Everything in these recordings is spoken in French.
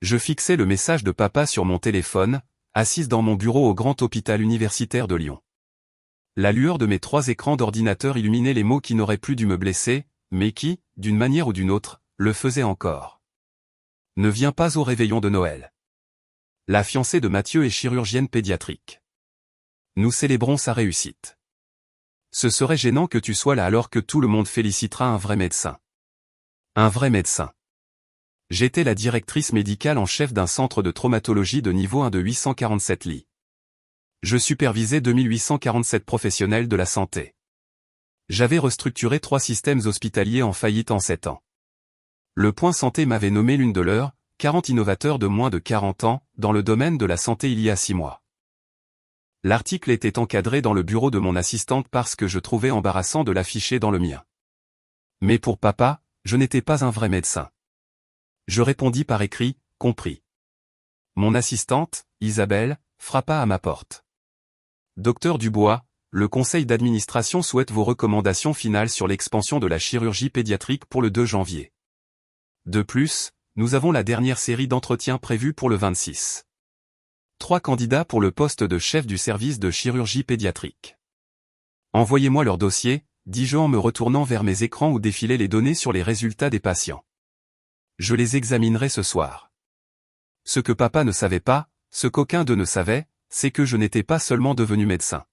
Je fixais le message de papa sur mon téléphone, assise dans mon bureau au grand hôpital universitaire de Lyon. La lueur de mes 3 écrans d'ordinateur illuminait les mots qui n'auraient plus dû me blesser, mais qui, d'une manière ou d'une autre, le faisaient encore. Ne viens pas au réveillon de Noël. La fiancée de Mathieu est chirurgienne pédiatrique. Nous célébrons sa réussite. Ce serait gênant que tu sois là alors que tout le monde félicitera un vrai médecin. Un vrai médecin. J'étais la directrice médicale en chef d'un centre de traumatologie de niveau 1 de 847 lits. Je supervisais 2847 professionnels de la santé. J'avais restructuré 3 systèmes hospitaliers en faillite en 7 ans. Le Point Santé m'avait nommé l'une de leurs 40 innovateurs de moins de 40 ans dans le domaine de la santé il y a 6 mois. L'article était encadré dans le bureau de mon assistante parce que je trouvais embarrassant de l'afficher dans le mien. Mais pour papa, je n'étais pas un vrai médecin. Je répondis par écrit, compris. Mon assistante, Isabelle, frappa à ma porte. Docteur Dubois, le conseil d'administration souhaite vos recommandations finales sur l'expansion de la chirurgie pédiatrique pour le 2 janvier. De plus, nous avons la dernière série d'entretiens prévue pour le 26. 3 candidats pour le poste de chef du service de chirurgie pédiatrique. Envoyez-moi leur dossier, dis-je en me retournant vers mes écrans où défilaient les données sur les résultats des patients. Je les examinerai ce soir. Ce que papa ne savait pas, ce qu'aucun d'eux ne savait, c'est que je n'étais pas seulement devenu médecin.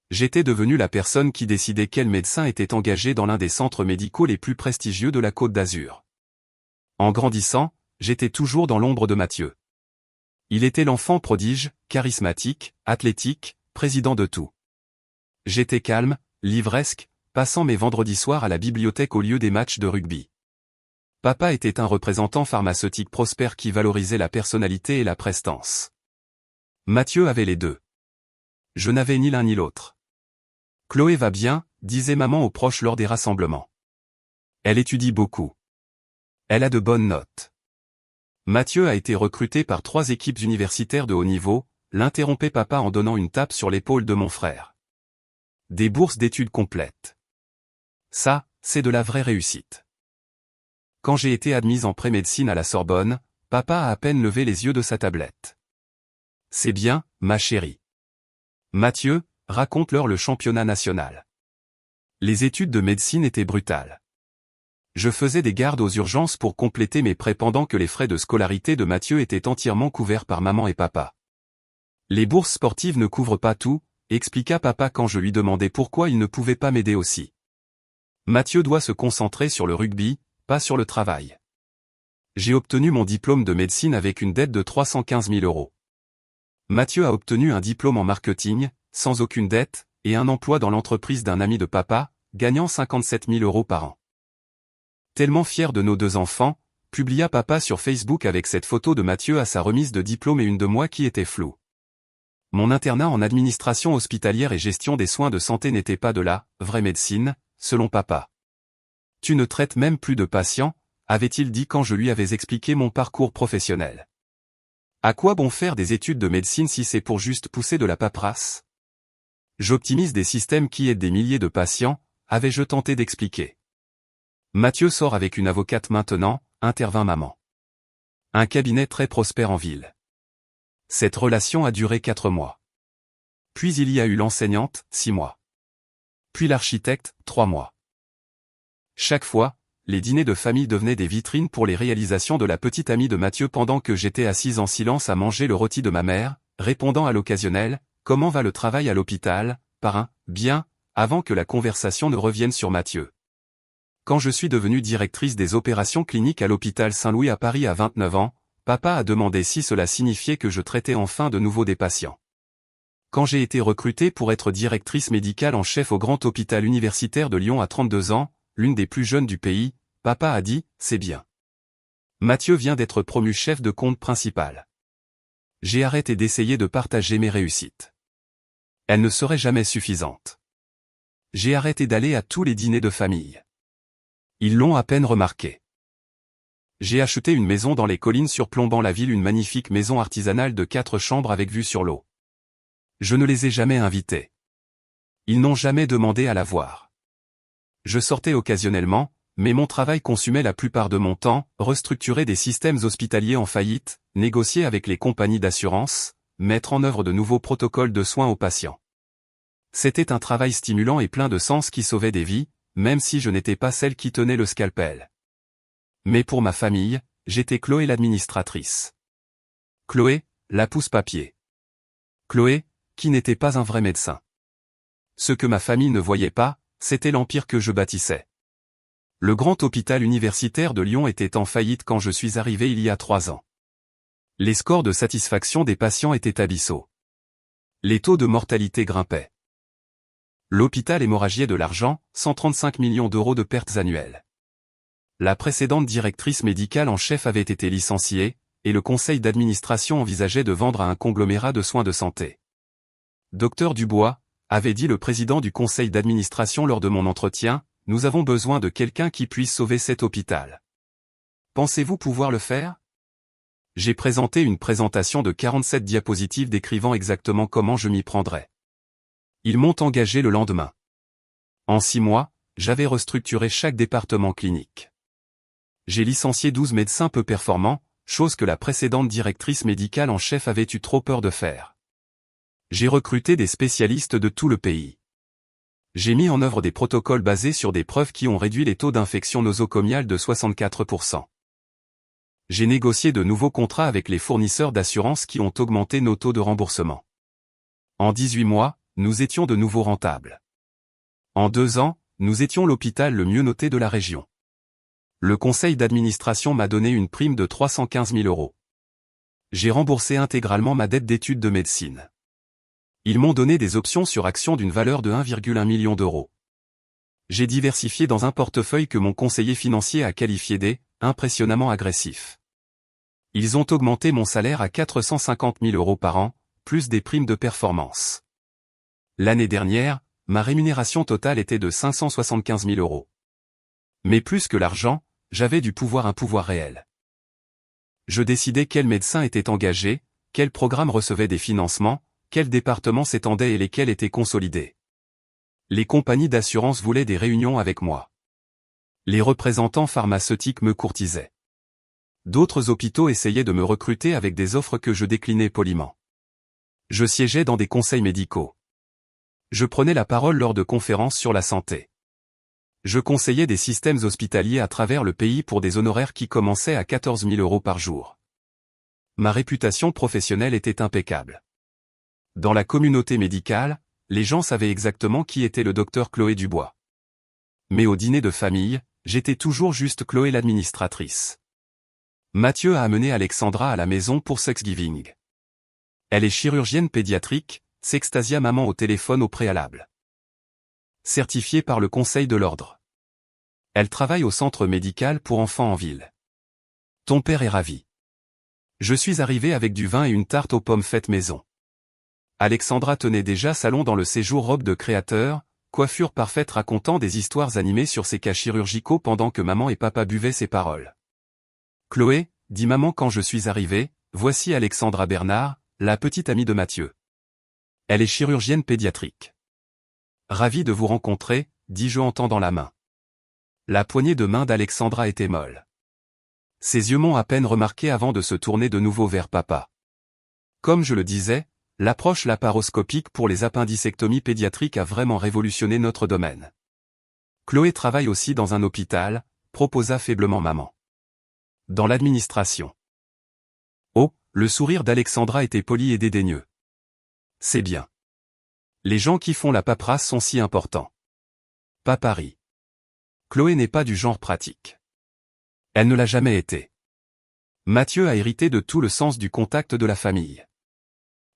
J'étais devenu la personne qui décidait quel médecin était engagé dans l'un des centres médicaux les plus prestigieux de la Côte d'Azur. En grandissant, j'étais toujours dans l'ombre de Mathieu. Il était l'enfant prodige, charismatique, athlétique, président de tout. J'étais calme, livresque, passant mes vendredis soirs à la bibliothèque au lieu des matchs de rugby. Papa était un représentant pharmaceutique prospère qui valorisait la personnalité et la prestance. Mathieu avait les deux. Je n'avais ni l'un ni l'autre. Chloé va bien, disait maman aux proches lors des rassemblements. Elle étudie beaucoup. Elle a de bonnes notes. Mathieu a été recruté par 3 équipes universitaires de haut niveau, l'interrompait papa en donnant une tape sur l'épaule de mon frère. Des bourses d'études complètes. Ça, c'est de la vraie réussite. Quand j'ai été admise en pré-médecine à la Sorbonne, papa a à peine levé les yeux de sa tablette. C'est bien, ma chérie. Mathieu, raconte-leur le championnat national. Les études de médecine étaient brutales. Je faisais des gardes aux urgences pour compléter mes prêts pendant que les frais de scolarité de Mathieu étaient entièrement couverts par maman et papa. Les bourses sportives ne couvrent pas tout, expliqua papa quand je lui demandais pourquoi il ne pouvait pas m'aider aussi. Mathieu doit se concentrer sur le rugby, pas sur le travail. J'ai obtenu mon diplôme de médecine avec une dette de 315 000 €. Mathieu a obtenu un diplôme en marketing, sans aucune dette, et un emploi dans l'entreprise d'un ami de papa, gagnant 57 000 € par an. Tellement fier de nos 2 enfants, publia papa sur Facebook avec cette photo de Mathieu à sa remise de diplôme et une de moi qui était floue. Mon internat en administration hospitalière et gestion des soins de santé n'était pas de la vraie médecine, selon papa. Tu ne traites même plus de patients, avait-il dit quand je lui avais expliqué mon parcours professionnel. À quoi bon faire des études de médecine si c'est pour juste pousser de la paperasse? J'optimise des systèmes qui aident des milliers de patients, avais-je tenté d'expliquer. Mathieu sort avec une avocate maintenant, intervint maman. Un cabinet très prospère en ville. Cette relation a duré 4 mois. Puis il y a eu l'enseignante, 6 mois. Puis l'architecte, 3 mois. Chaque fois, les dîners de famille devenaient des vitrines pour les réalisations de la petite amie de Mathieu pendant que j'étais assise en silence à manger le rôti de ma mère, répondant à l'occasionnel « Comment va le travail à l'hôpital ?» par un « Bien » avant que la conversation ne revienne sur Mathieu. Quand je suis devenue directrice des opérations cliniques à l'hôpital Saint-Louis à Paris à 29 ans, papa a demandé si cela signifiait que je traitais enfin de nouveau des patients. Quand j'ai été recrutée pour être directrice médicale en chef au grand hôpital universitaire de Lyon à 32 ans, l'une des plus jeunes du pays, papa a dit « C'est bien. Mathieu vient d'être promu chef de compte principal. » J'ai arrêté d'essayer de partager mes réussites. Elles ne seraient jamais suffisantes. J'ai arrêté d'aller à tous les dîners de famille. Ils l'ont à peine remarqué. J'ai acheté une maison dans les collines surplombant la ville, une magnifique maison artisanale de 4 chambres avec vue sur l'eau. Je ne les ai jamais invités. Ils n'ont jamais demandé à la voir. Je sortais occasionnellement, mais mon travail consumait la plupart de mon temps, restructurer des systèmes hospitaliers en faillite, négocier avec les compagnies d'assurance, mettre en œuvre de nouveaux protocoles de soins aux patients. C'était un travail stimulant et plein de sens qui sauvait des vies, même si je n'étais pas celle qui tenait le scalpel. Mais pour ma famille, j'étais Chloé l'administratrice. Chloé, la pousse-papier. Chloé, qui n'était pas un vrai médecin. Ce que ma famille ne voyait pas, c'était l'empire que je bâtissais. Le grand hôpital universitaire de Lyon était en faillite quand je suis arrivé il y a 3 ans. Les scores de satisfaction des patients étaient abyssaux. Les taux de mortalité grimpaient. L'hôpital hémorragiait de l'argent, 135 millions d'euros de pertes annuelles. La précédente directrice médicale en chef avait été licenciée, et le conseil d'administration envisageait de vendre à un conglomérat de soins de santé. Dr Dubois, avait dit le président du conseil d'administration lors de mon entretien, nous avons besoin de quelqu'un qui puisse sauver cet hôpital. Pensez-vous pouvoir le faire? J'ai présenté une présentation de 47 diapositives décrivant exactement comment je m'y prendrais. Ils m'ont engagé le lendemain. En 6 mois, j'avais restructuré chaque département clinique. J'ai licencié 12 médecins peu performants, chose que la précédente directrice médicale en chef avait eu trop peur de faire. J'ai recruté des spécialistes de tout le pays. J'ai mis en œuvre des protocoles basés sur des preuves qui ont réduit les taux d'infection nosocomiale de 64%. J'ai négocié de nouveaux contrats avec les fournisseurs d'assurance qui ont augmenté nos taux de remboursement. En 18 mois, nous étions de nouveau rentables. En 2 ans, nous étions l'hôpital le mieux noté de la région. Le conseil d'administration m'a donné une prime de 315 000 euros. J'ai remboursé intégralement ma dette d'études de médecine. Ils m'ont donné des options sur actions d'une valeur de 1,1 million d'euros. J'ai diversifié dans un portefeuille que mon conseiller financier a qualifié impressionnamment agressif. Ils ont augmenté mon salaire à 450 000 euros par an, plus des primes de performance. L'année dernière, ma rémunération totale était de 575 000 euros. Mais plus que l'argent, j'avais un pouvoir réel. Je décidais quel médecin était engagé, quel programme recevait des financements, quels départements s'étendaient et lesquels étaient consolidés. Les compagnies d'assurance voulaient des réunions avec moi. Les représentants pharmaceutiques me courtisaient. D'autres hôpitaux essayaient de me recruter avec des offres que je déclinais poliment. Je siégeais dans des conseils médicaux. Je prenais la parole lors de conférences sur la santé. Je conseillais des systèmes hospitaliers à travers le pays pour des honoraires qui commençaient à 14 000 euros par jour. Ma réputation professionnelle était impeccable. Dans la communauté médicale, les gens savaient exactement qui était le docteur Chloé Dubois. Mais au dîner de famille, j'étais toujours juste Chloé l'administratrice. Mathieu a amené Alexandra à la maison pour Thanksgiving. Elle est chirurgienne pédiatrique, s'extasia maman au téléphone au préalable. Certifiée par le Conseil de l'Ordre. Elle travaille au centre médical pour enfants en ville. Ton père est ravi. Je suis arrivé avec du vin et une tarte aux pommes faite maison. Alexandra tenait déjà salon dans le séjour robe de créateur, coiffure parfaite racontant des histoires animées sur ses cas chirurgicaux pendant que maman et papa buvaient ses paroles. Chloé, dit maman quand je suis arrivé, voici Alexandra Bernard, la petite amie de Mathieu. Elle est chirurgienne pédiatrique. Ravie de vous rencontrer, dis-je en tendant la main. La poignée de main d'Alexandra était molle. Ses yeux m'ont à peine remarqué avant de se tourner de nouveau vers papa. Comme je le disais, l'approche laparoscopique pour les appendicectomies pédiatriques a vraiment révolutionné notre domaine. Chloé travaille aussi dans un hôpital, proposa faiblement maman. Dans l'administration. Oh, le sourire d'Alexandra était poli et dédaigneux. C'est bien. Les gens qui font la paperasse sont si importants. Pas Paris. Chloé n'est pas du genre pratique. Elle ne l'a jamais été. Mathieu a hérité de tout le sens du contact de la famille.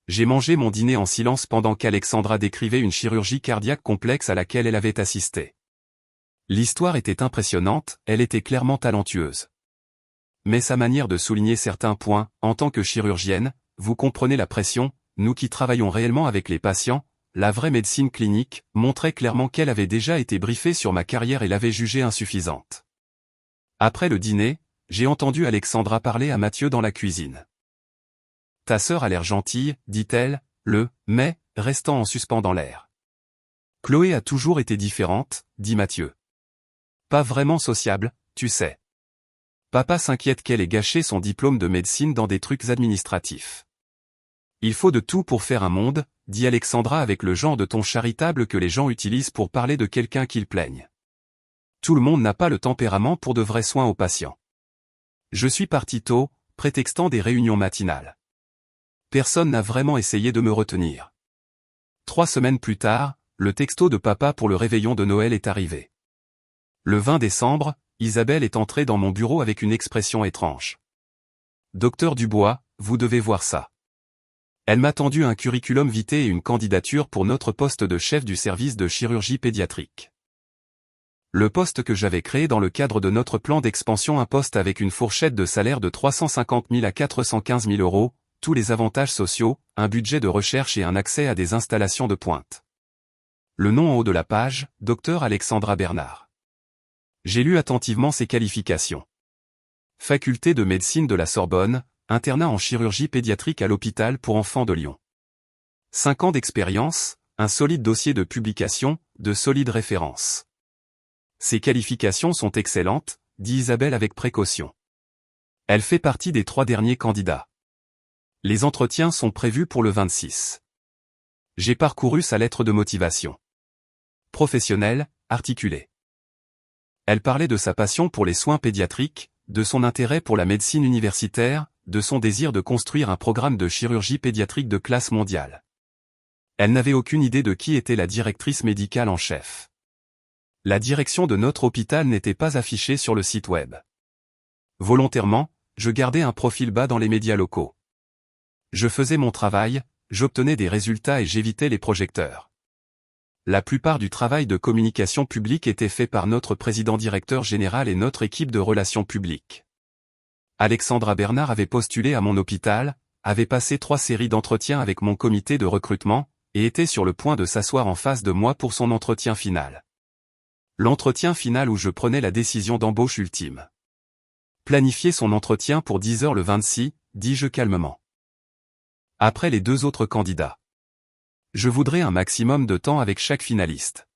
J'ai mangé mon dîner en silence pendant qu'Alexandra décrivait une chirurgie cardiaque complexe à laquelle elle avait assisté. L'histoire était impressionnante, elle était clairement talentueuse. Mais sa manière de souligner certains points, en tant que chirurgienne, vous comprenez la pression, nous qui travaillons réellement avec les patients, la vraie médecine clinique, montrait clairement qu'elle avait déjà été briefée sur ma carrière et l'avait jugée insuffisante. Après le dîner, j'ai entendu Alexandra parler à Mathieu dans la cuisine. Ta sœur a l'air gentille, dit-elle, mais, restant en suspens dans l'air. Chloé a toujours été différente, dit Mathieu. Pas vraiment sociable, tu sais. Papa s'inquiète qu'elle ait gâché son diplôme de médecine dans des trucs administratifs. Il faut de tout pour faire un monde, dit Alexandra avec le genre de ton charitable que les gens utilisent pour parler de quelqu'un qu'ils plaignent. Tout le monde n'a pas le tempérament pour de vrais soins aux patients. Je suis parti tôt, prétextant des réunions matinales. Personne n'a vraiment essayé de me retenir. 3 semaines plus tard, le texto de papa pour le réveillon de Noël est arrivé. Le 20 décembre, Isabelle est entrée dans mon bureau avec une expression étrange. « Docteur Dubois, vous devez voir ça. » Elle m'a tendu un curriculum vitae et une candidature pour notre poste de chef du service de chirurgie pédiatrique. Le poste que j'avais créé dans le cadre de notre plan d'expansion, un poste avec une fourchette de salaire de 350 000 à 415 000 euros, tous les avantages sociaux, un budget de recherche et un accès à des installations de pointe. Le nom en haut de la page, Dr Alexandra Bernard. J'ai lu attentivement ses qualifications. Faculté de médecine de la Sorbonne, internat en chirurgie pédiatrique à l'hôpital pour enfants de Lyon. 5 ans d'expérience, un solide dossier de publication, de solides références. Ces qualifications sont excellentes, dit Isabelle avec précaution. Elle fait partie des 3 derniers candidats. Les entretiens sont prévus pour le 26. J'ai parcouru sa lettre de motivation. Professionnelle, articulée. Elle parlait de sa passion pour les soins pédiatriques, de son intérêt pour la médecine universitaire, de son désir de construire un programme de chirurgie pédiatrique de classe mondiale. Elle n'avait aucune idée de qui était la directrice médicale en chef. La direction de notre hôpital n'était pas affichée sur le site web. Volontairement, je gardais un profil bas dans les médias locaux. Je faisais mon travail, j'obtenais des résultats et j'évitais les projecteurs. La plupart du travail de communication publique était fait par notre président-directeur général et notre équipe de relations publiques. Alexandra Bernard avait postulé à mon hôpital, avait passé 3 séries d'entretiens avec mon comité de recrutement, et était sur le point de s'asseoir en face de moi pour son entretien final. L'entretien final où je prenais la décision d'embauche ultime. Planifier son entretien pour 10 heures le 26, dis-je calmement. Après les 2 autres candidats. Je voudrais un maximum de temps avec chaque finaliste.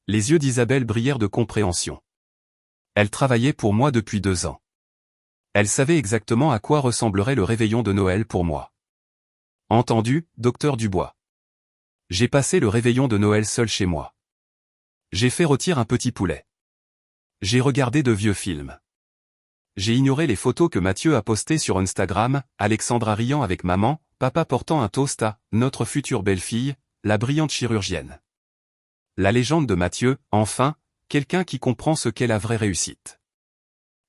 Les yeux d'Isabelle brillèrent de compréhension. Elle travaillait pour moi depuis 2 ans. Elle savait exactement à quoi ressemblerait le réveillon de Noël pour moi. Entendu, docteur Dubois. J'ai passé le réveillon de Noël seul chez moi. J'ai fait rôtir un petit poulet. J'ai regardé de vieux films. J'ai ignoré les photos que Mathieu a postées sur Instagram, Alexandra riant avec maman, papa portant un toast à notre future belle-fille, la brillante chirurgienne. La légende de Mathieu, enfin, quelqu'un qui comprend ce qu'est la vraie réussite.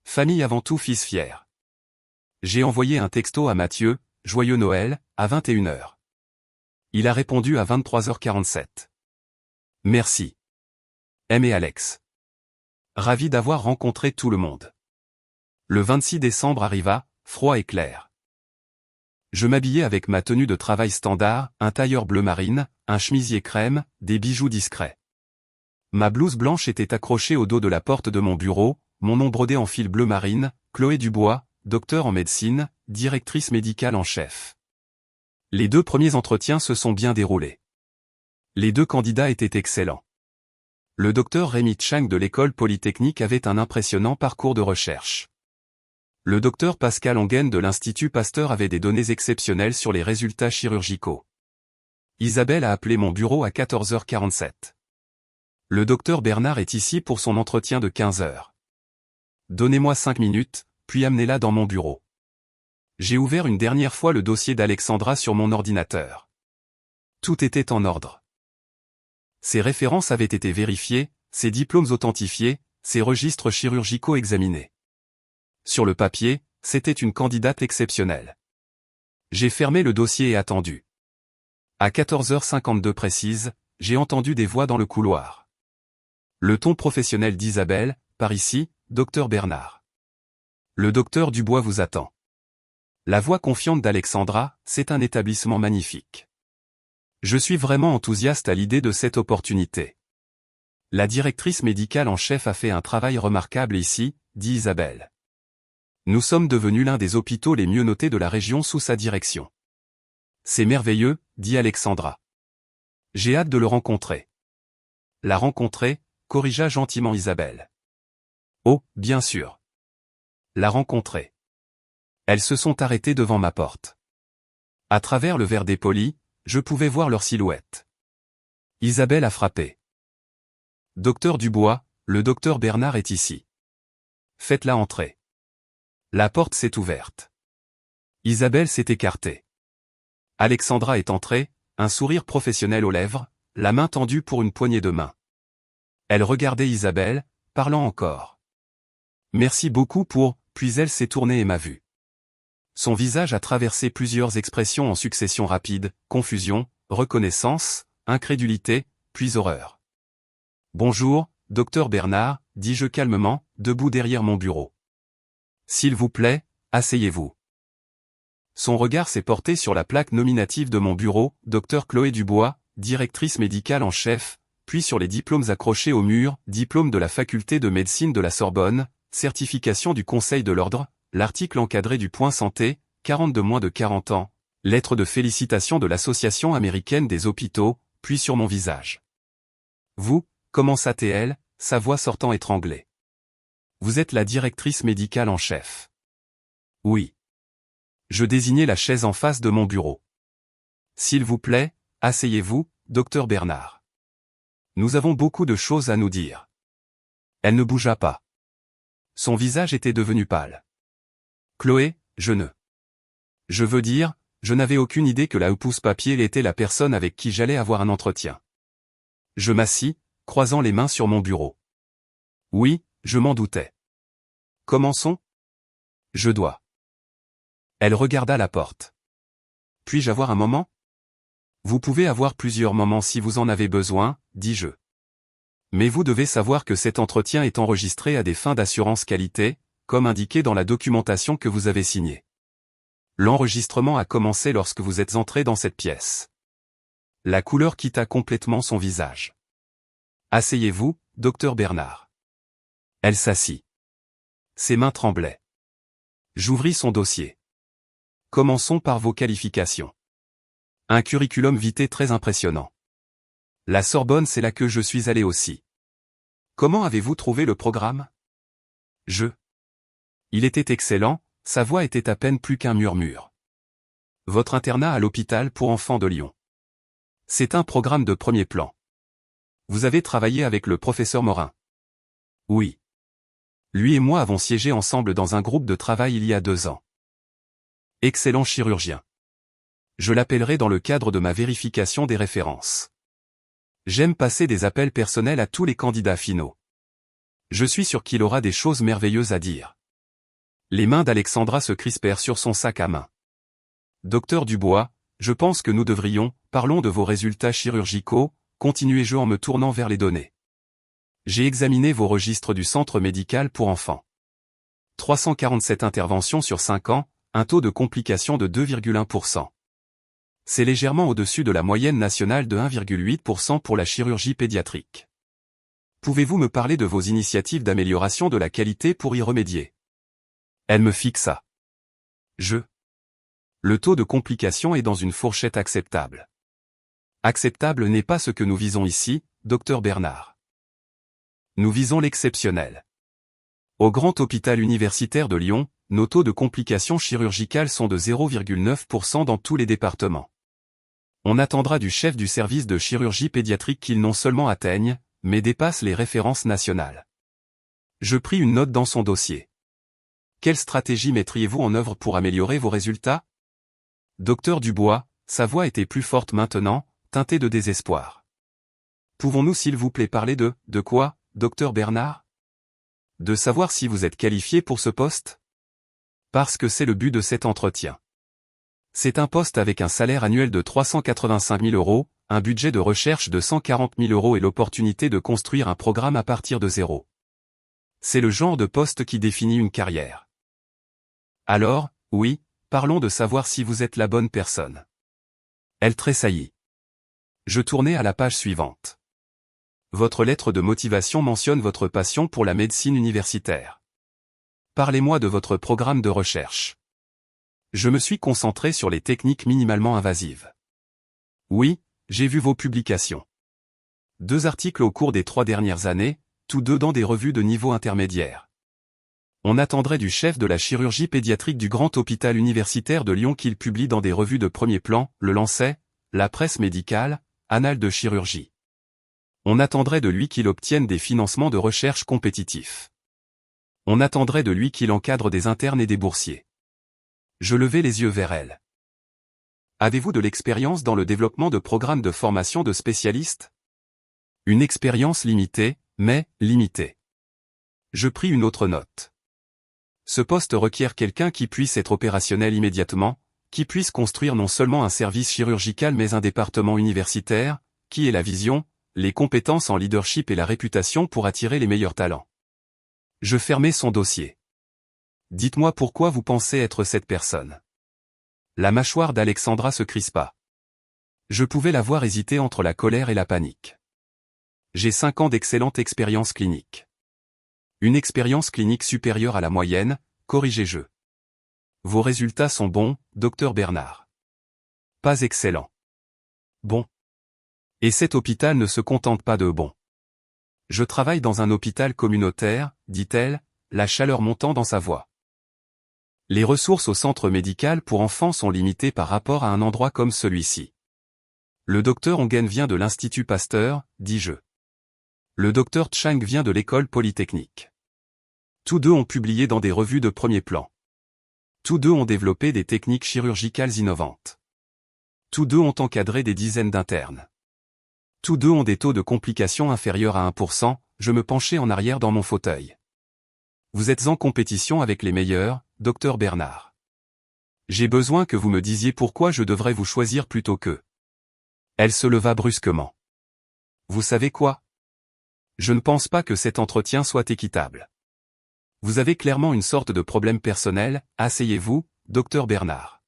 Famille avant tout, fils fier. J'ai envoyé un texto à Mathieu, joyeux Noël, à 21h. Il a répondu à 23h47. Merci. M et Alex. Ravi d'avoir rencontré tout le monde. Le 26 décembre arriva, froid et clair. Je m'habillais avec ma tenue de travail standard, un tailleur bleu marine, un chemisier crème, des bijoux discrets. Ma blouse blanche était accrochée au dos de la porte de mon bureau, mon nom brodé en fil bleu marine, Chloé Dubois, docteur en médecine, directrice médicale en chef. Les 2 premiers entretiens se sont bien déroulés. Les 2 candidats étaient excellents. Le docteur Rémi Chang de l'école polytechnique avait un impressionnant parcours de recherche. Le docteur Pascal Ongen de l'Institut Pasteur avait des données exceptionnelles sur les résultats chirurgicaux. Isabelle a appelé mon bureau à 14h47. Le docteur Bernard est ici pour son entretien de 15h. Donnez-moi 5 minutes, puis amenez-la dans mon bureau. J'ai ouvert une dernière fois le dossier d'Alexandra sur mon ordinateur. Tout était en ordre. Ses références avaient été vérifiées, ses diplômes authentifiés, ses registres chirurgicaux examinés. Sur le papier, c'était une candidate exceptionnelle. J'ai fermé le dossier et attendu. À 14h52 précise, j'ai entendu des voix dans le couloir. Le ton professionnel d'Isabelle, par ici, docteur Bernard. Le docteur Dubois vous attend. La voix confiante d'Alexandra, c'est un établissement magnifique. Je suis vraiment enthousiaste à l'idée de cette opportunité. La directrice médicale en chef a fait un travail remarquable ici, dit Isabelle. Nous sommes devenus l'un des hôpitaux les mieux notés de la région sous sa direction. C'est merveilleux, dit Alexandra. J'ai hâte de le rencontrer. La rencontrer, corrigea gentiment Isabelle. Oh, bien sûr. La rencontrer. Elles se sont arrêtées devant ma porte. À travers le verre dépoli, je pouvais voir leur silhouette. Isabelle a frappé. Docteur Dubois, le docteur Bernard est ici. Faites-la entrer. La porte s'est ouverte. Isabelle s'est écartée. Alexandra est entrée, un sourire professionnel aux lèvres, la main tendue pour une poignée de main. Elle regardait Isabelle, parlant encore. Merci beaucoup pour, puis elle s'est tournée et m'a vu. Son visage a traversé plusieurs expressions en succession rapide, confusion, reconnaissance, incrédulité, puis horreur. Bonjour, docteur Bernard, dis-je calmement, debout derrière mon bureau. S'il vous plaît, asseyez-vous. Son regard s'est porté sur la plaque nominative de mon bureau, docteur Chloé Dubois, directrice médicale en chef, puis sur les diplômes accrochés au mur, diplôme de la faculté de médecine de la Sorbonne, certification du Conseil de l'Ordre, l'article encadré du point santé, 40 de moins de 40 ans, lettre de félicitation de l'Association américaine des hôpitaux, puis sur mon visage. Vous, commença-t-elle, sa voix sortant étranglée. Vous êtes la directrice médicale en chef. Oui. Je désignais la chaise en face de mon bureau. S'il vous plaît, asseyez-vous, docteur Bernard. Nous avons beaucoup de choses à nous dire. Elle ne bougea pas. Son visage était devenu pâle. Chloé, je veux dire, je n'avais aucune idée que la pousse-papier était la personne avec qui j'allais avoir un entretien. Je m'assis, croisant les mains sur mon bureau. Oui, je m'en doutais. Commençons. Je dois. Elle regarda la porte. Puis-je avoir un moment? Vous pouvez avoir plusieurs moments si vous en avez besoin, dis-je. Mais vous devez savoir que cet entretien est enregistré à des fins d'assurance qualité, comme indiqué dans la documentation que vous avez signée. L'enregistrement a commencé lorsque vous êtes entré dans cette pièce. La couleur quitta complètement son visage. Asseyez-vous, docteur Bernard. Elle s'assit. Ses mains tremblaient. J'ouvris son dossier. Commençons par vos qualifications. Un curriculum vitae très impressionnant. La Sorbonne, c'est là que je suis allé aussi. Comment avez-vous trouvé le programme? Il était excellent, sa voix était à peine plus qu'un murmure. Votre internat à l'hôpital pour enfants de Lyon. C'est un programme de premier plan. Vous avez travaillé avec le professeur Morin? Oui. Lui et moi avons siégé ensemble dans un groupe de travail il y a 2 ans. Excellent chirurgien. Je l'appellerai dans le cadre de ma vérification des références. J'aime passer des appels personnels à tous les candidats finaux. Je suis sûr qu'il aura des choses merveilleuses à dire. Les mains d'Alexandra se crispèrent sur son sac à main. Docteur Dubois, je pense que nous devrions, parlons de vos résultats chirurgicaux, continuai-je en me tournant vers les données. J'ai examiné vos registres du centre médical pour enfants. 347 interventions sur 5 ans, un taux de complication de 2,1%. C'est légèrement au-dessus de la moyenne nationale de 1,8% pour la chirurgie pédiatrique. Pouvez-vous me parler de vos initiatives d'amélioration de la qualité pour y remédier? Elle me fixa. Le taux de complication est dans une fourchette acceptable. Acceptable n'est pas ce que nous visons ici, docteur Bernard. Nous visons l'exceptionnel. Au Grand Hôpital Universitaire de Lyon, nos taux de complications chirurgicales sont de 0,9% dans tous les départements. On attendra du chef du service de chirurgie pédiatrique qu'il non seulement atteigne, mais dépasse les références nationales. Je pris une note dans son dossier. Quelle stratégie mettriez-vous en œuvre pour améliorer vos résultats? Docteur Dubois, sa voix était plus forte maintenant, teintée de désespoir. Pouvons-nous s'il vous plaît parler de quoi, docteur Bernard? De savoir si vous êtes qualifié pour ce poste? Parce que c'est le but de cet entretien. C'est un poste avec un salaire annuel de 385 000 €, un budget de recherche de 140 000 € et l'opportunité de construire un programme à partir de zéro. C'est le genre de poste qui définit une carrière. Alors, oui, parlons de savoir si vous êtes la bonne personne. Elle tressaillit. Je tournai à la page suivante. Votre lettre de motivation mentionne votre passion pour la médecine universitaire. Parlez-moi de votre programme de recherche. Je me suis concentré sur les techniques minimalement invasives. Oui, j'ai vu vos publications. 2 articles au cours des 3 dernières années, tous 2 dans des revues de niveau intermédiaire. On attendrait du chef de la chirurgie pédiatrique du grand hôpital universitaire de Lyon qu'il publie dans des revues de premier plan, Le Lancet, la presse médicale, Annales de chirurgie. On attendrait de lui qu'il obtienne des financements de recherche compétitifs. On attendrait de lui qu'il encadre des internes et des boursiers. Je levai les yeux vers elle. Avez-vous de l'expérience dans le développement de programmes de formation de spécialistes? Une expérience limitée, mais limitée. Je pris une autre note. Ce poste requiert quelqu'un qui puisse être opérationnel immédiatement, qui puisse construire non seulement un service chirurgical mais un département universitaire, qui ait la vision, les compétences en leadership et la réputation pour attirer les meilleurs talents. Je fermai son dossier. Dites-moi pourquoi vous pensez être cette personne. La mâchoire d'Alexandra se crispa. Je pouvais la voir hésiter entre la colère et la panique. J'ai 5 ans d'excellente expérience clinique. Une expérience clinique supérieure à la moyenne, corrigez-je. Vos résultats sont bons, docteur Bernard. Pas excellents. Bon. Et cet hôpital ne se contente pas de bon. Je travaille dans un hôpital communautaire, dit-elle, la chaleur montant dans sa voix. Les ressources au centre médical pour enfants sont limitées par rapport à un endroit comme celui-ci. Le docteur Ongen vient de l'Institut Pasteur, dis-je. Le docteur Chang vient de l'école polytechnique. Tous deux ont publié dans des revues de premier plan. Tous deux ont développé des techniques chirurgicales innovantes. Tous deux ont encadré des dizaines d'internes. Tous deux ont des taux de complications inférieurs à 1%, je me penchai en arrière dans mon fauteuil. Vous êtes en compétition avec les meilleurs, docteur Bernard. J'ai besoin que vous me disiez pourquoi je devrais vous choisir plutôt qu'eux. Elle se leva brusquement. Vous savez quoi? Je ne pense pas que cet entretien soit équitable. Vous avez clairement une sorte de problème personnel, asseyez-vous, docteur Bernard.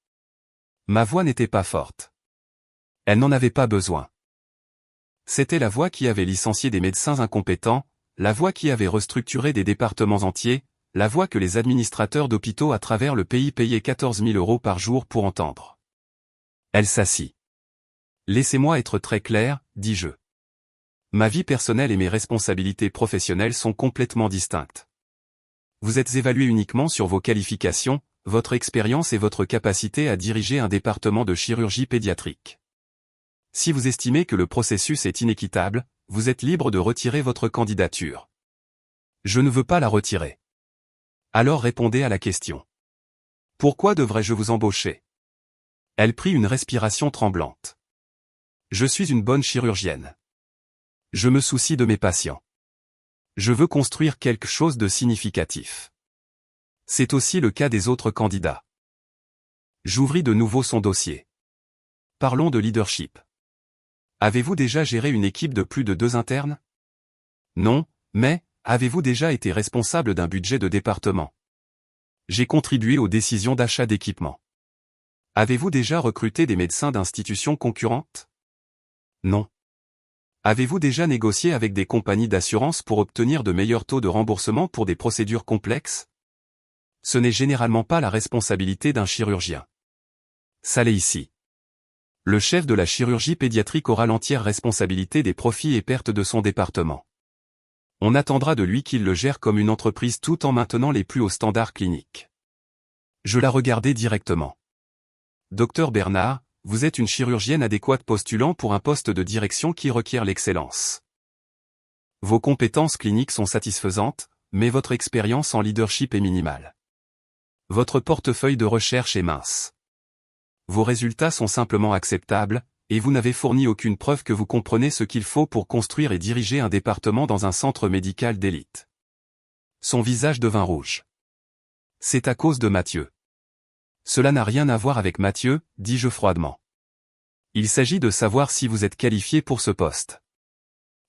Ma voix n'était pas forte. Elle n'en avait pas besoin. C'était la voix qui avait licencié des médecins incompétents, la voix qui avait restructuré des départements entiers, la voix que les administrateurs d'hôpitaux à travers le pays payaient 14 000 € par jour pour entendre. Elle s'assit. Laissez-moi être très clair, dis-je. Ma vie personnelle et mes responsabilités professionnelles sont complètement distinctes. Vous êtes évalué uniquement sur vos qualifications, votre expérience et votre capacité à diriger un département de chirurgie pédiatrique. Si vous estimez que le processus est inéquitable, vous êtes libre de retirer votre candidature. Je ne veux pas la retirer. Alors répondez à la question. Pourquoi devrais-je vous embaucher? Elle prit une respiration tremblante. Je suis une bonne chirurgienne. Je me soucie de mes patients. Je veux construire quelque chose de significatif. C'est aussi le cas des autres candidats. J'ouvris de nouveau son dossier. Parlons de leadership. Avez-vous déjà géré une équipe de plus de 2 internes? Non, mais, avez-vous déjà été responsable d'un budget de département? J'ai contribué aux décisions d'achat d'équipement. Avez-vous déjà recruté des médecins d'institutions concurrentes? Non. Avez-vous déjà négocié avec des compagnies d'assurance pour obtenir de meilleurs taux de remboursement pour des procédures complexes? Ce n'est généralement pas la responsabilité d'un chirurgien. Salez ici. Le chef de la chirurgie pédiatrique aura l'entière responsabilité des profits et pertes de son département. On attendra de lui qu'il le gère comme une entreprise tout en maintenant les plus hauts standards cliniques. Je la regardai directement. Docteur Bernard, vous êtes une chirurgienne adéquate postulant pour un poste de direction qui requiert l'excellence. Vos compétences cliniques sont satisfaisantes, mais votre expérience en leadership est minimale. Votre portefeuille de recherche est mince. Vos résultats sont simplement acceptables, et vous n'avez fourni aucune preuve que vous comprenez ce qu'il faut pour construire et diriger un département dans un centre médical d'élite. Son visage devint rouge. C'est à cause de Mathieu. Cela n'a rien à voir avec Mathieu, dis-je froidement. Il s'agit de savoir si vous êtes qualifié pour ce poste.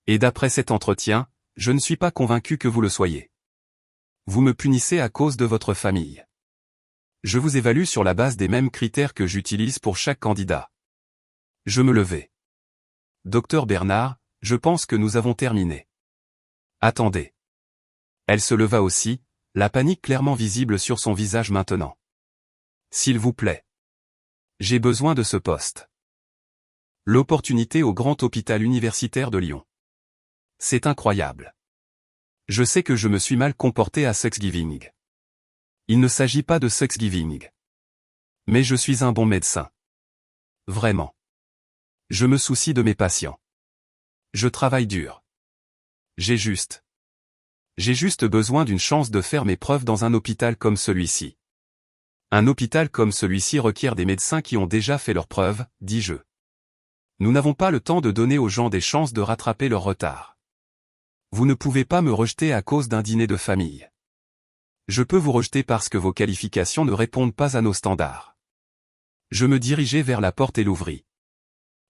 Et d'après cet entretien, je ne suis pas convaincu que vous le soyez. Vous me punissez à cause de votre famille. Je vous évalue sur la base des mêmes critères que j'utilise pour chaque candidat. Je me levai. Docteur Bernard, je pense que nous avons terminé. Attendez. Elle se leva aussi, la panique clairement visible sur son visage maintenant. S'il vous plaît. J'ai besoin de ce poste. L'opportunité au grand hôpital universitaire de Lyon. C'est incroyable. Je sais que je me suis mal comporté à Thanksgiving. Il ne s'agit pas de Thanksgiving. Mais je suis un bon médecin. Vraiment. Je me soucie de mes patients. Je travaille dur. J'ai juste besoin d'une chance de faire mes preuves dans un hôpital comme celui-ci. Un hôpital comme celui-ci requiert des médecins qui ont déjà fait leurs preuves, dis-je. Nous n'avons pas le temps de donner aux gens des chances de rattraper leur retard. Vous ne pouvez pas me rejeter à cause d'un dîner de famille. Je peux vous rejeter parce que vos qualifications ne répondent pas à nos standards. Je me dirigeai vers la porte et l'ouvris.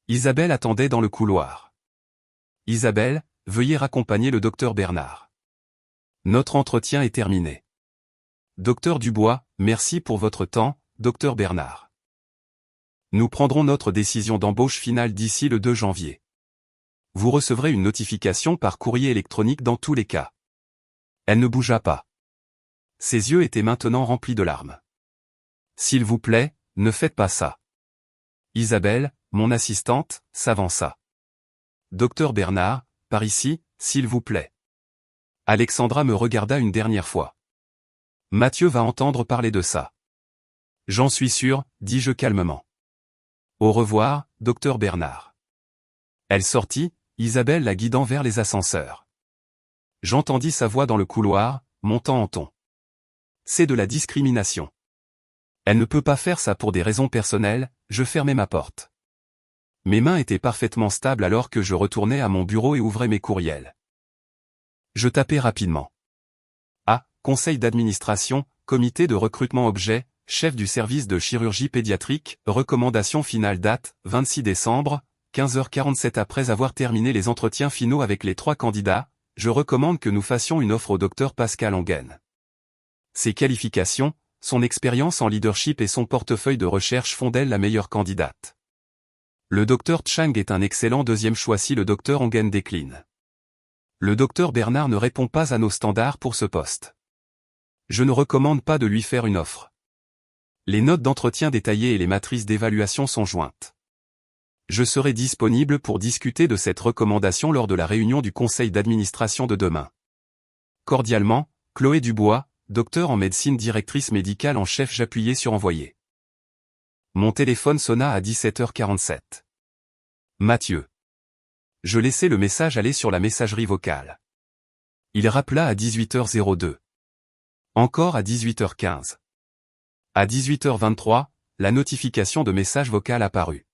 Isabelle attendait dans le couloir. Isabelle, veuillez raccompagner le docteur Bernard. Notre entretien est terminé. Docteur Dubois, merci pour votre temps, docteur Bernard. Nous prendrons notre décision d'embauche finale d'ici le 2 janvier. Vous recevrez une notification par courrier électronique dans tous les cas. Elle ne bougea pas. Ses yeux étaient maintenant remplis de larmes. S'il vous plaît, ne faites pas ça. Isabelle, mon assistante, s'avança. Docteur Bernard, par ici, s'il vous plaît. Alexandra me regarda une dernière fois. Mathieu va entendre parler de ça. J'en suis sûr, dis-je calmement. Au revoir, docteur Bernard. Elle sortit, Isabelle la guidant vers les ascenseurs. J'entendis sa voix dans le couloir, montant en ton. C'est de la discrimination. Elle ne peut pas faire ça pour des raisons personnelles, je fermai ma porte. Mes mains étaient parfaitement stables alors que je retournais à mon bureau et ouvrais mes courriels. Je tapai rapidement. A. Conseil d'administration, comité de recrutement objet, chef du service de chirurgie pédiatrique, recommandation finale date, 26 décembre, 15h47 après avoir terminé les entretiens finaux avec les 3 candidats, je recommande que nous fassions une offre au docteur Pascal Engen. Ses qualifications, son expérience en leadership et son portefeuille de recherche font d'elle la meilleure candidate. Le docteur Chang est un excellent deuxième choix si le docteur Engen décline. Le docteur Bernard ne répond pas à nos standards pour ce poste. Je ne recommande pas de lui faire une offre. Les notes d'entretien détaillées et les matrices d'évaluation sont jointes. Je serai disponible pour discuter de cette recommandation lors de la réunion du conseil d'administration de demain. Cordialement, Chloé Dubois, docteur en médecine directrice médicale en chef. J'appuyai sur envoyer. Mon téléphone sonna à 17h47. Mathieu. Je laissai le message aller sur la messagerie vocale. Il rappela à 18h02. Encore à 18h15. À 18h23, la notification de message vocal apparut.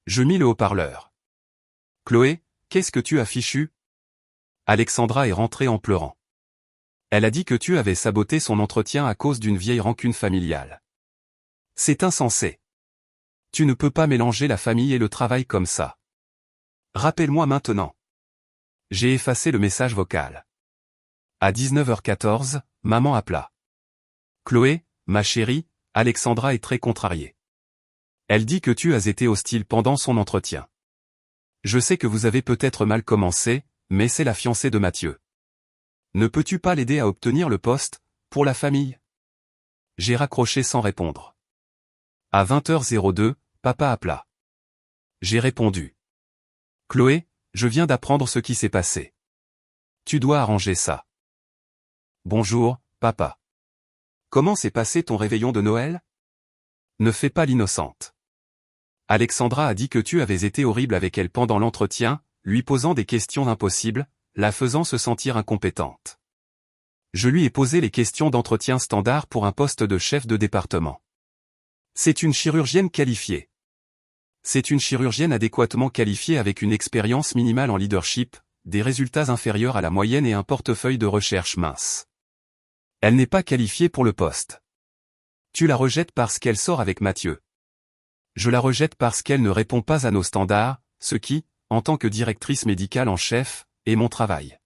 Je mis le haut-parleur. Chloé, qu'est-ce que tu as fichu? Alexandra est rentrée en pleurant. Elle a dit que tu avais saboté son entretien à cause d'une vieille rancune familiale. C'est insensé. Tu ne peux pas mélanger la famille et le travail comme ça. Rappelle-moi maintenant. J'ai effacé le message vocal. À 19h14, maman appela. Chloé, ma chérie, Alexandra est très contrariée. Elle dit que tu as été hostile pendant son entretien. Je sais que vous avez peut-être mal commencé, mais c'est la fiancée de Mathieu. Ne peux-tu pas l'aider à obtenir le poste, pour la famille? J'ai raccroché sans répondre. À 20h02, papa appela. J'ai répondu. Chloé, je viens d'apprendre ce qui s'est passé. Tu dois arranger ça. Bonjour, papa. Comment s'est passé ton réveillon de Noël? Ne fais pas l'innocente. Alexandra a dit que tu avais été horrible avec elle pendant l'entretien, lui posant des questions impossibles, la faisant se sentir incompétente. Je lui ai posé les questions d'entretien standard pour un poste de chef de département. C'est une chirurgienne qualifiée. C'est une chirurgienne adéquatement qualifiée avec une expérience minimale en leadership, des résultats inférieurs à la moyenne et un portefeuille de recherche mince. Elle n'est pas qualifiée pour le poste. Tu la rejettes parce qu'elle sort avec Mathieu. Je la rejette parce qu'elle ne répond pas à nos standards, ce qui, en tant que directrice médicale en chef, est mon travail.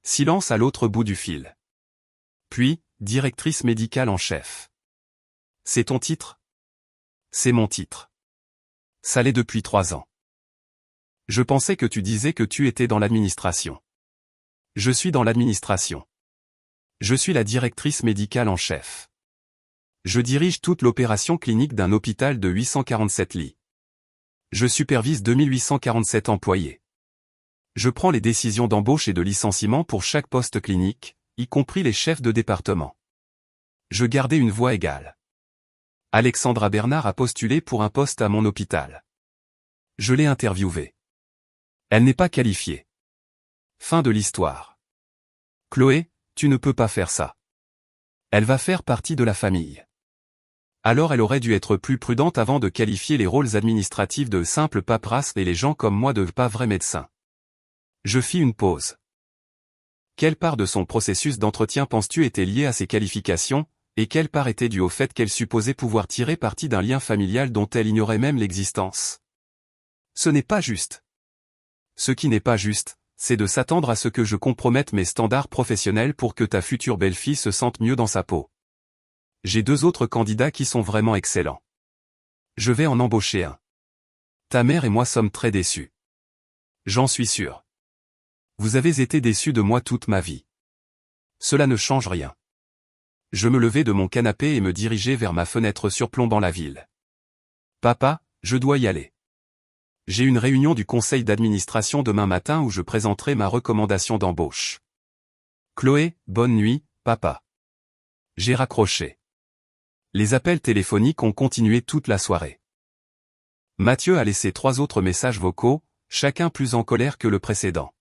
Silence à l'autre bout du fil. Puis, directrice médicale en chef. C'est ton titre? C'est mon titre. Ça l'est depuis 3 ans. Je pensais que tu disais que tu étais dans l'administration. Je suis dans l'administration. Je suis la directrice médicale en chef. Je dirige toute l'opération clinique d'un hôpital de 847 lits. Je supervise 2847 employés. Je prends les décisions d'embauche et de licenciement pour chaque poste clinique, y compris les chefs de département. Je gardais une voix égale. Alexandra Bernard a postulé pour un poste à mon hôpital. Je l'ai interviewée. Elle n'est pas qualifiée. Fin de l'histoire. Chloé, tu ne peux pas faire ça. Elle va faire partie de la famille. Alors elle aurait dû être plus prudente avant de qualifier les rôles administratifs de simple paperasse et les gens comme moi de pas vrais médecins. Je fis une pause. Quelle part de son processus d'entretien penses-tu était liée à ses qualifications, et quelle part était due au fait qu'elle supposait pouvoir tirer parti d'un lien familial dont elle ignorait même l'existence? Ce n'est pas juste. Ce qui n'est pas juste, c'est de s'attendre à ce que je compromette mes standards professionnels pour que ta future belle-fille se sente mieux dans sa peau. J'ai 2 autres candidats qui sont vraiment excellents. Je vais en embaucher un. Ta mère et moi sommes très déçus. J'en suis sûr. Vous avez été déçus de moi toute ma vie. Cela ne change rien. Je me levai de mon canapé et me dirigeai vers ma fenêtre surplombant la ville. Papa, je dois y aller. J'ai une réunion du conseil d'administration demain matin où je présenterai ma recommandation d'embauche. Chloé, bonne nuit, papa. J'ai raccroché. Les appels téléphoniques ont continué toute la soirée. Mathieu a laissé 3 autres messages vocaux, chacun plus en colère que le précédent.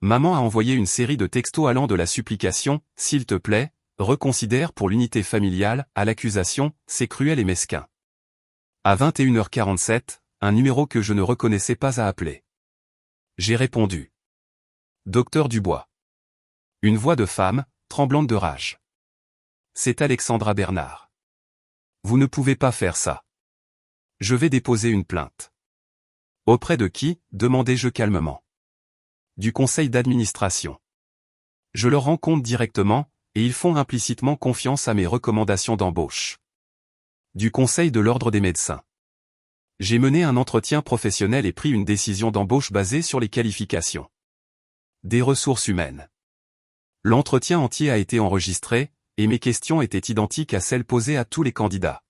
Maman a envoyé une série de textos allant de la supplication, s'il te plaît, reconsidère pour l'unité familiale, à l'accusation, c'est cruel et mesquin. À 21h47, un numéro que je ne reconnaissais pas a appelé. J'ai répondu. Docteur Dubois. Une voix de femme, tremblante de rage. C'est Alexandra Bernard. Vous ne pouvez pas faire ça. Je vais déposer une plainte. Auprès de qui, demandai-je calmement. Du conseil d'administration. Je leur rends compte directement, et ils font implicitement confiance à mes recommandations d'embauche. Du conseil de l'ordre des médecins. J'ai mené un entretien professionnel et pris une décision d'embauche basée sur les qualifications. Des ressources humaines. L'entretien entier a été enregistré, et mes questions étaient identiques à celles posées à tous les candidats.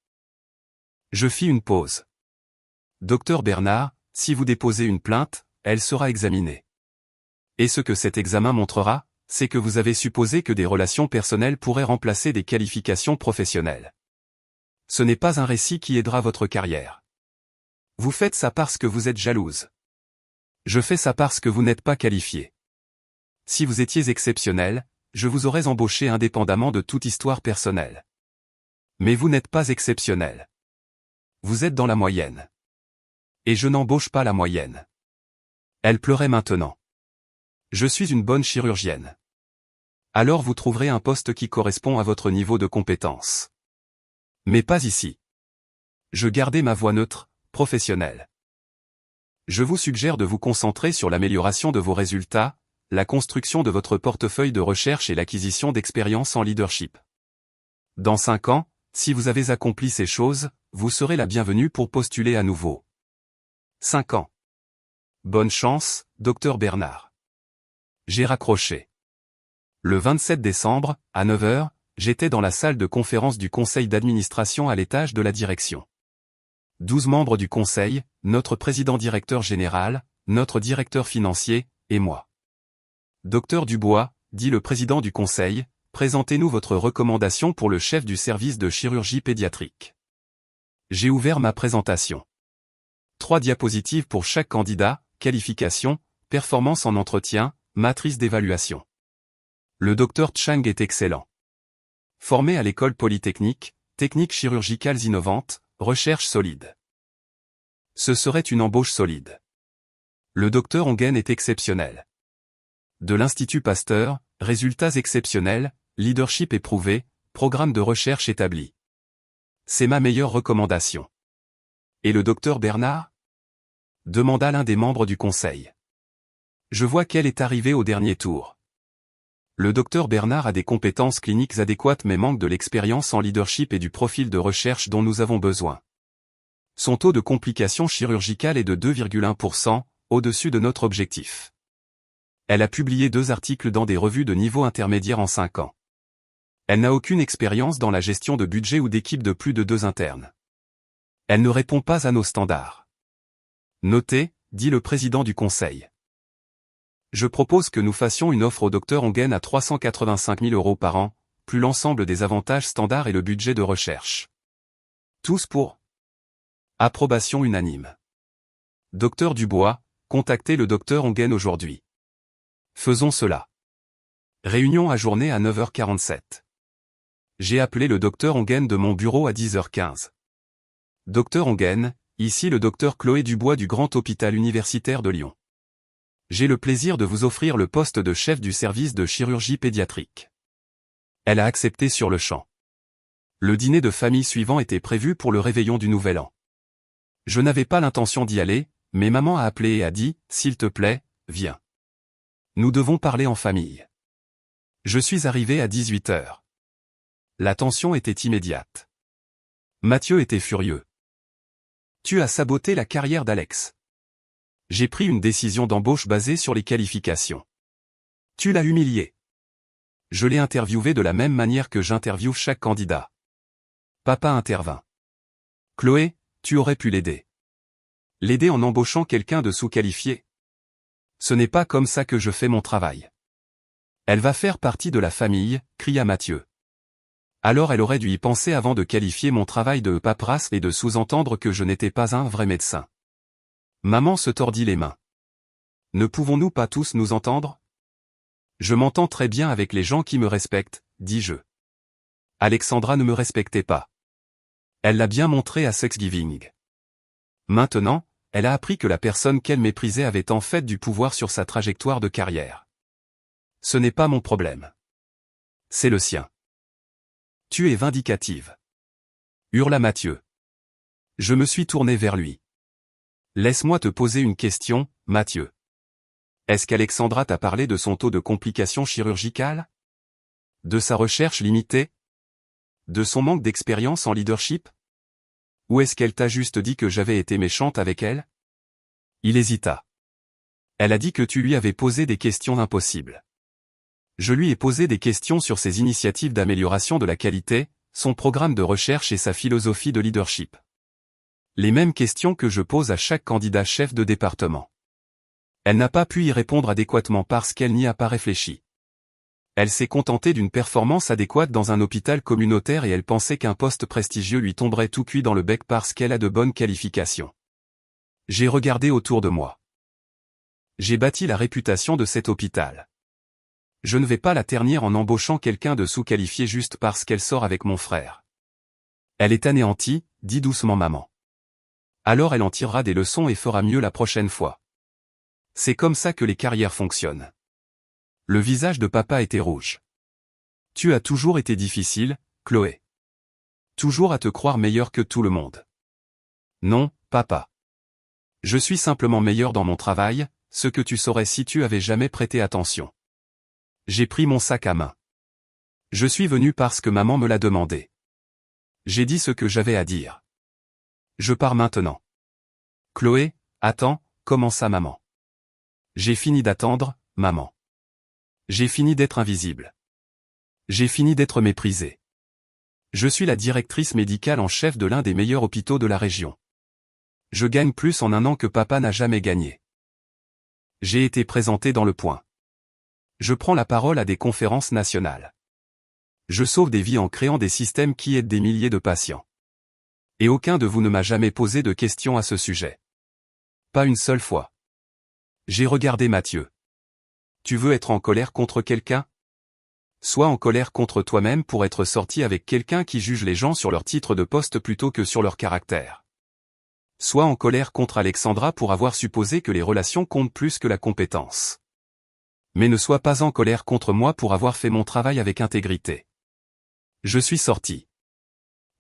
Je fis une pause. Docteur Bernard, si vous déposez une plainte, elle sera examinée. Et ce que cet examen montrera, c'est que vous avez supposé que des relations personnelles pourraient remplacer des qualifications professionnelles. Ce n'est pas un récit qui aidera votre carrière. Vous faites ça parce que vous êtes jalouse. Je fais ça parce que vous n'êtes pas qualifié. Si vous étiez exceptionnel, je vous aurais embauché indépendamment de toute histoire personnelle. Mais vous n'êtes pas exceptionnel. Vous êtes dans la moyenne. Et je n'embauche pas la moyenne. Elle pleurait maintenant. Je suis une bonne chirurgienne. Alors vous trouverez un poste qui correspond à votre niveau de compétence. Mais pas ici. Je gardais ma voix neutre, professionnelle. Je vous suggère de vous concentrer sur l'amélioration de vos résultats, la construction de votre portefeuille de recherche et l'acquisition d'expérience en leadership. Dans 5 ans, si vous avez accompli ces choses, vous serez la bienvenue pour postuler à nouveau. 5 ans. Bonne chance, docteur Bernard. J'ai raccroché. Le 27 décembre, à 9h, j'étais dans la salle de conférence du conseil d'administration à l'étage de la direction. 12 membres du conseil, notre président-directeur général, notre directeur financier, et moi. Docteur Dubois, dit le président du conseil, présentez-nous votre recommandation pour le chef du service de chirurgie pédiatrique. J'ai ouvert ma présentation. 3 diapositives pour chaque candidat, qualification, performance en entretien, matrice d'évaluation. Le docteur Chang est excellent. Formé à l'école polytechnique, techniques chirurgicales innovantes, recherche solide. Ce serait une embauche solide. Le docteur Ongen est exceptionnel. De l'Institut Pasteur, résultats exceptionnels, leadership éprouvé, programme de recherche établi. C'est ma meilleure recommandation. Et le docteur Bernard? Demanda l'un des membres du conseil. Je vois qu'elle est arrivée au dernier tour. Le docteur Bernard a des compétences cliniques adéquates mais manque de l'expérience en leadership et du profil de recherche dont nous avons besoin. Son taux de complications chirurgicales est de 2,1%, au-dessus de notre objectif. Elle a publié 2 articles dans des revues de niveau intermédiaire en 5 ans. Elle n'a aucune expérience dans la gestion de budget ou d'équipe de plus de 2 internes. Elle ne répond pas à nos standards. Notez, dit le président du conseil. Je propose que nous fassions une offre au docteur Ongen à 385 000 € par an, plus l'ensemble des avantages standards et le budget de recherche. Tous pour approbation unanime. Docteur Dubois, contactez le docteur Ongen aujourd'hui. Faisons cela. Réunion ajournée à 9h47. J'ai appelé le docteur Ongen de mon bureau à 10h15. Docteur Ongen, ici le docteur Chloé Dubois du Grand Hôpital Universitaire de Lyon. J'ai le plaisir de vous offrir le poste de chef du service de chirurgie pédiatrique. Elle a accepté sur le champ. Le dîner de famille suivant était prévu pour le réveillon du Nouvel An. Je n'avais pas l'intention d'y aller, mais maman a appelé et a dit « S'il te plaît, viens. Nous devons parler en famille. » Je suis arrivé à 18h. La tension était immédiate. Mathieu était furieux. « Tu as saboté la carrière d'Alex. J'ai pris une décision d'embauche basée sur les qualifications. Tu l'as humilié. Je l'ai interviewé de la même manière que j'interviewe chaque candidat. » Papa intervint. « Chloé, tu aurais pu l'aider. L'aider en embauchant quelqu'un de sous-qualifié. Ce n'est pas comme ça que je fais mon travail. Elle va faire partie de la famille, cria Mathieu. Alors elle aurait dû y penser avant de qualifier mon travail de paperasse et de sous-entendre que je n'étais pas un vrai médecin. Maman se tordit les mains. Ne pouvons-nous pas tous nous entendre? Je m'entends très bien avec les gens qui me respectent, dis-je. Alexandra ne me respectait pas. Elle l'a bien montré à Thanksgiving. Maintenant, elle a appris que la personne qu'elle méprisait avait en fait du pouvoir sur sa trajectoire de carrière. Ce n'est pas mon problème. C'est le sien. Tu es vindicative. Hurla Mathieu. Je me suis tourné vers lui. Laisse-moi te poser une question, Mathieu. Est-ce qu'Alexandra t'a parlé de son taux de complications chirurgicales? De sa recherche limitée? De son manque d'expérience en leadership? Ou est-ce qu'elle t'a juste dit que j'avais été méchante avec elle? Il hésita. Elle a dit que tu lui avais posé des questions impossibles. Je lui ai posé des questions sur ses initiatives d'amélioration de la qualité, son programme de recherche et sa philosophie de leadership. Les mêmes questions que je pose à chaque candidat chef de département. Elle n'a pas pu y répondre adéquatement parce qu'elle n'y a pas réfléchi. Elle s'est contentée d'une performance adéquate dans un hôpital communautaire et elle pensait qu'un poste prestigieux lui tomberait tout cuit dans le bec parce qu'elle a de bonnes qualifications. J'ai regardé autour de moi. J'ai bâti la réputation de cet hôpital. Je ne vais pas la ternir en embauchant quelqu'un de sous-qualifié juste parce qu'elle sort avec mon frère. Elle est anéantie, dit doucement maman. Alors elle en tirera des leçons et fera mieux la prochaine fois. C'est comme ça que les carrières fonctionnent. Le visage de papa était rouge. Tu as toujours été difficile, Chloé. Toujours à te croire meilleur que tout le monde. Non, papa. Je suis simplement meilleur dans mon travail, ce que tu saurais si tu avais jamais prêté attention. J'ai pris mon sac à main. Je suis venu parce que maman me l'a demandé. J'ai dit ce que j'avais à dire. Je pars maintenant. Chloé, attends, commença maman. J'ai fini d'attendre, maman. J'ai fini d'être invisible. J'ai fini d'être méprisé. Je suis la directrice médicale en chef de l'un des meilleurs hôpitaux de la région. Je gagne plus en un an que papa n'a jamais gagné. J'ai été présenté dans Le Point. Je prends la parole à des conférences nationales. Je sauve des vies en créant des systèmes qui aident des milliers de patients. Et aucun de vous ne m'a jamais posé de questions à ce sujet. Pas une seule fois. J'ai regardé Mathieu. Tu veux être en colère contre quelqu'un? Sois en colère contre toi-même pour être sorti avec quelqu'un qui juge les gens sur leur titre de poste plutôt que sur leur caractère. Sois en colère contre Alexandra pour avoir supposé que les relations comptent plus que la compétence. Mais ne sois pas en colère contre moi pour avoir fait mon travail avec intégrité. Je suis sorti.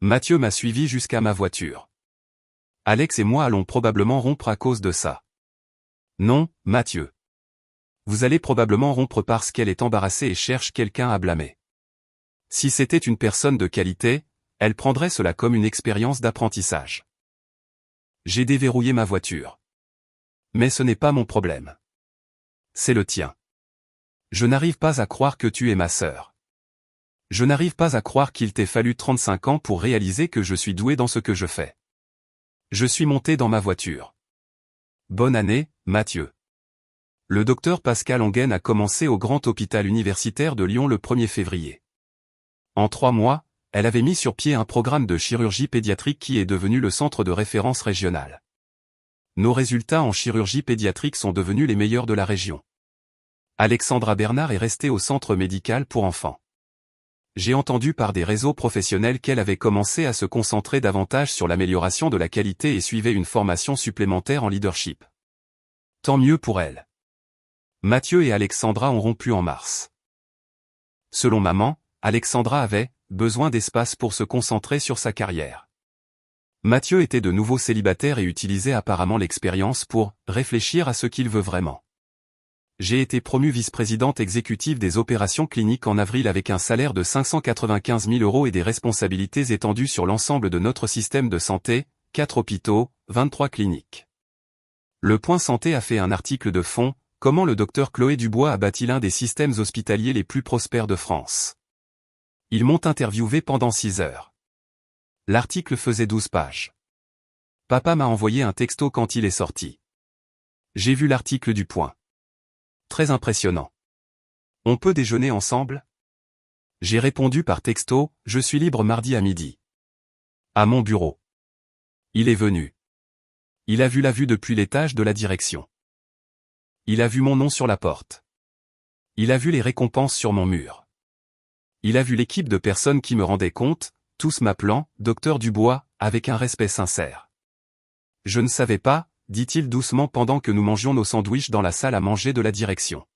Mathieu m'a suivi jusqu'à ma voiture. Alex et moi allons probablement rompre à cause de ça. Non, Mathieu. Vous allez probablement rompre parce qu'elle est embarrassée et cherche quelqu'un à blâmer. Si c'était une personne de qualité, elle prendrait cela comme une expérience d'apprentissage. J'ai déverrouillé ma voiture. Mais ce n'est pas mon problème. C'est le tien. Je n'arrive pas à croire que tu es ma sœur. Je n'arrive pas à croire qu'il t'ait fallu 35 ans pour réaliser que je suis doué dans ce que je fais. Je suis monté dans ma voiture. Bonne année, Mathieu. Le docteur Pascal Ongen a commencé au Grand Hôpital Universitaire de Lyon le 1er février. En 3 mois, elle avait mis sur pied un programme de chirurgie pédiatrique qui est devenu le centre de référence régional. Nos résultats en chirurgie pédiatrique sont devenus les meilleurs de la région. Alexandra Bernard est restée au centre médical pour enfants. J'ai entendu par des réseaux professionnels qu'elle avait commencé à se concentrer davantage sur l'amélioration de la qualité et suivait une formation supplémentaire en leadership. Tant mieux pour elle. Mathieu et Alexandra ont rompu en mars. Selon maman, Alexandra avait besoin d'espace pour se concentrer sur sa carrière. Mathieu était de nouveau célibataire et utilisait apparemment l'expérience pour réfléchir à ce qu'il veut vraiment. J'ai été promue vice-présidente exécutive des opérations cliniques en avril avec un salaire de 595 000 € et des responsabilités étendues sur l'ensemble de notre système de santé, 4 hôpitaux, 23 cliniques. Le Point Santé a fait un article de fond, comment le docteur Chloé Dubois a bâti l'un des systèmes hospitaliers les plus prospères de France. Ils m'ont interviewé pendant 6 heures. L'article faisait 12 pages. Papa m'a envoyé un texto quand il est sorti. J'ai vu l'article du Point. Très impressionnant. On peut déjeuner ensemble? J'ai répondu par texto, je suis libre mardi à midi. À mon bureau. Il est venu. Il a vu la vue depuis l'étage de la direction. Il a vu mon nom sur la porte. Il a vu les récompenses sur mon mur. Il a vu l'équipe de personnes qui me rendaient compte, tous m'appelant « Docteur Dubois » avec un respect sincère. Je ne savais pas, dit-il doucement pendant que nous mangions nos sandwichs dans la salle à manger de la direction.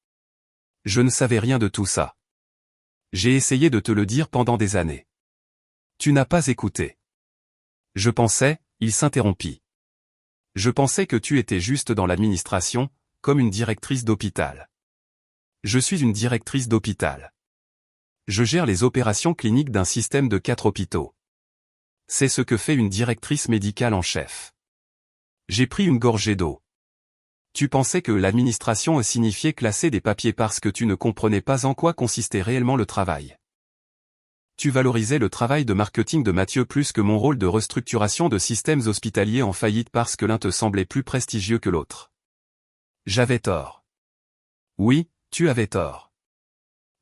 Je ne savais rien de tout ça. J'ai essayé de te le dire pendant des années. Tu n'as pas écouté. Je pensais, il s'interrompit. Je pensais que tu étais juste dans l'administration, comme une directrice d'hôpital. Je suis une directrice d'hôpital. Je gère les opérations cliniques d'un système de 4 hôpitaux. C'est ce que fait une directrice médicale en chef. J'ai pris une gorgée d'eau. Tu pensais que l'administration signifiait classer des papiers parce que tu ne comprenais pas en quoi consistait réellement le travail. Tu valorisais le travail de marketing de Mathieu plus que mon rôle de restructuration de systèmes hospitaliers en faillite parce que l'un te semblait plus prestigieux que l'autre. J'avais tort. Oui, tu avais tort.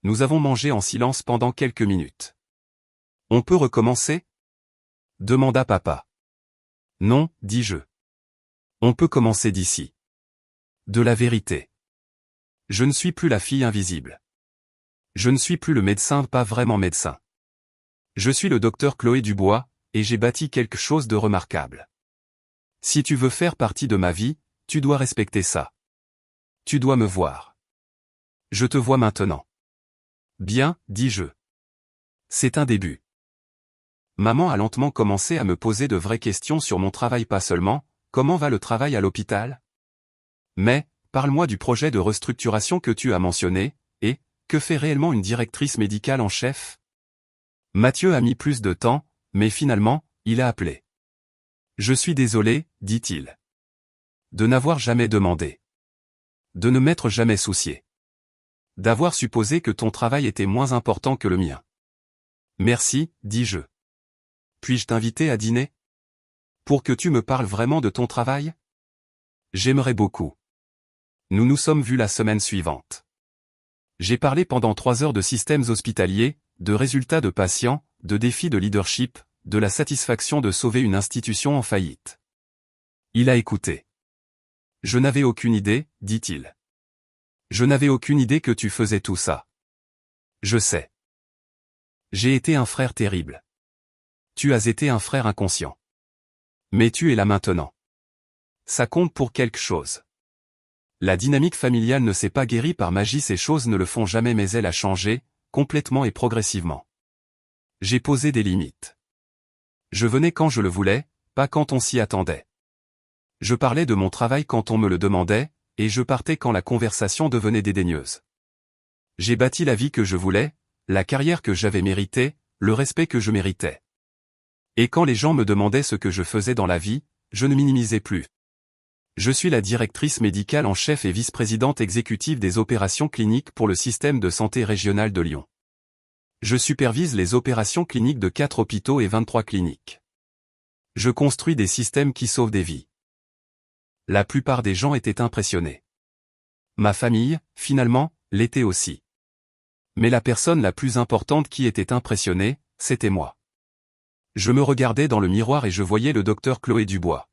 Nous avons mangé en silence pendant quelques minutes. On peut recommencer? Demanda papa. Non, dis-je. On peut commencer d'ici. De la vérité. Je ne suis plus la fille invisible. Je ne suis plus le médecin pas vraiment médecin. Je suis le docteur Chloé Dubois, et j'ai bâti quelque chose de remarquable. Si tu veux faire partie de ma vie, tu dois respecter ça. Tu dois me voir. Je te vois maintenant. Bien, dis-je. C'est un début. Maman a lentement commencé à me poser de vraies questions sur mon travail, pas seulement, comment va le travail à l'hôpital? Mais, parle-moi du projet de restructuration que tu as mentionné, et, que fait réellement une directrice médicale en chef? Mathieu a mis plus de temps, mais finalement, il a appelé. Je suis désolé, dit-il. De n'avoir jamais demandé. De ne m'être jamais soucié. D'avoir supposé que ton travail était moins important que le mien. Merci, dis-je. Puis-je t'inviter à dîner? Pour que tu me parles vraiment de ton travail? J'aimerais beaucoup. Nous nous sommes vus la semaine suivante. J'ai parlé pendant 3 heures de systèmes hospitaliers, de résultats de patients, de défis de leadership, de la satisfaction de sauver une institution en faillite. Il a écouté. Je n'avais aucune idée, dit-il. Je n'avais aucune idée que tu faisais tout ça. Je sais. J'ai été un frère terrible. Tu as été un frère inconscient. Mais tu es là maintenant. Ça compte pour quelque chose. La dynamique familiale ne s'est pas guérie par magie, ces choses ne le font jamais, mais elle a changé, complètement et progressivement. J'ai posé des limites. Je venais quand je le voulais, pas quand on s'y attendait. Je parlais de mon travail quand on me le demandait, et je partais quand la conversation devenait dédaigneuse. J'ai bâti la vie que je voulais, la carrière que j'avais méritée, le respect que je méritais. Et quand les gens me demandaient ce que je faisais dans la vie, je ne minimisais plus. Je suis la directrice médicale en chef et vice-présidente exécutive des opérations cliniques pour le système de santé régional de Lyon. Je supervise les opérations cliniques de 4 hôpitaux et 23 cliniques. Je construis des systèmes qui sauvent des vies. La plupart des gens étaient impressionnés. Ma famille, finalement, l'était aussi. Mais la personne la plus importante qui était impressionnée, c'était moi. Je me regardais dans le miroir et je voyais le docteur Chloé Dubois.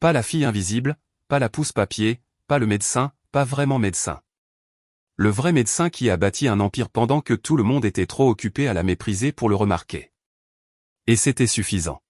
Pas la fille invisible, pas la pousse-papier, pas le médecin, pas vraiment médecin. Le vrai médecin qui a bâti un empire pendant que tout le monde était trop occupé à la mépriser pour le remarquer. Et c'était suffisant.